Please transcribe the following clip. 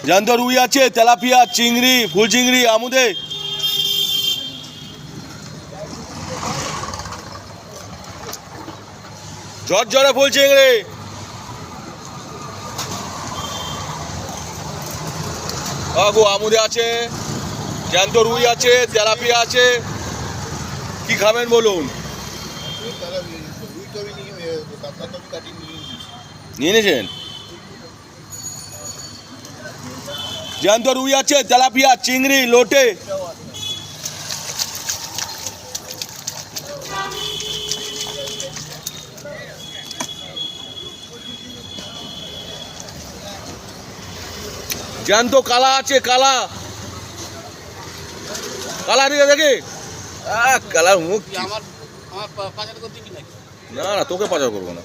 জ্যান্ত রুই আছে, তেলাপিয়া, চিংড়ি, ফুল চিংড়ি, আমুদে। ঝরঝরে ফুল চিংড়ি। গো আমুদে আছে, জ্যান্ত রুই আছে, তেলাপিয়া আছে। কি খাবেন বলুন? নিয়ে নিয়েছেন? জ্যান্ত রুই আছে, তেলাপিয়া, চিংড়ি, লোটে। জ্যান্ত কালা আছে, কালা কালা দিকে দেখি। কালার মুখ। আমার পাচার করতে কি নাকি? না না, তোকে পাচার করবো না।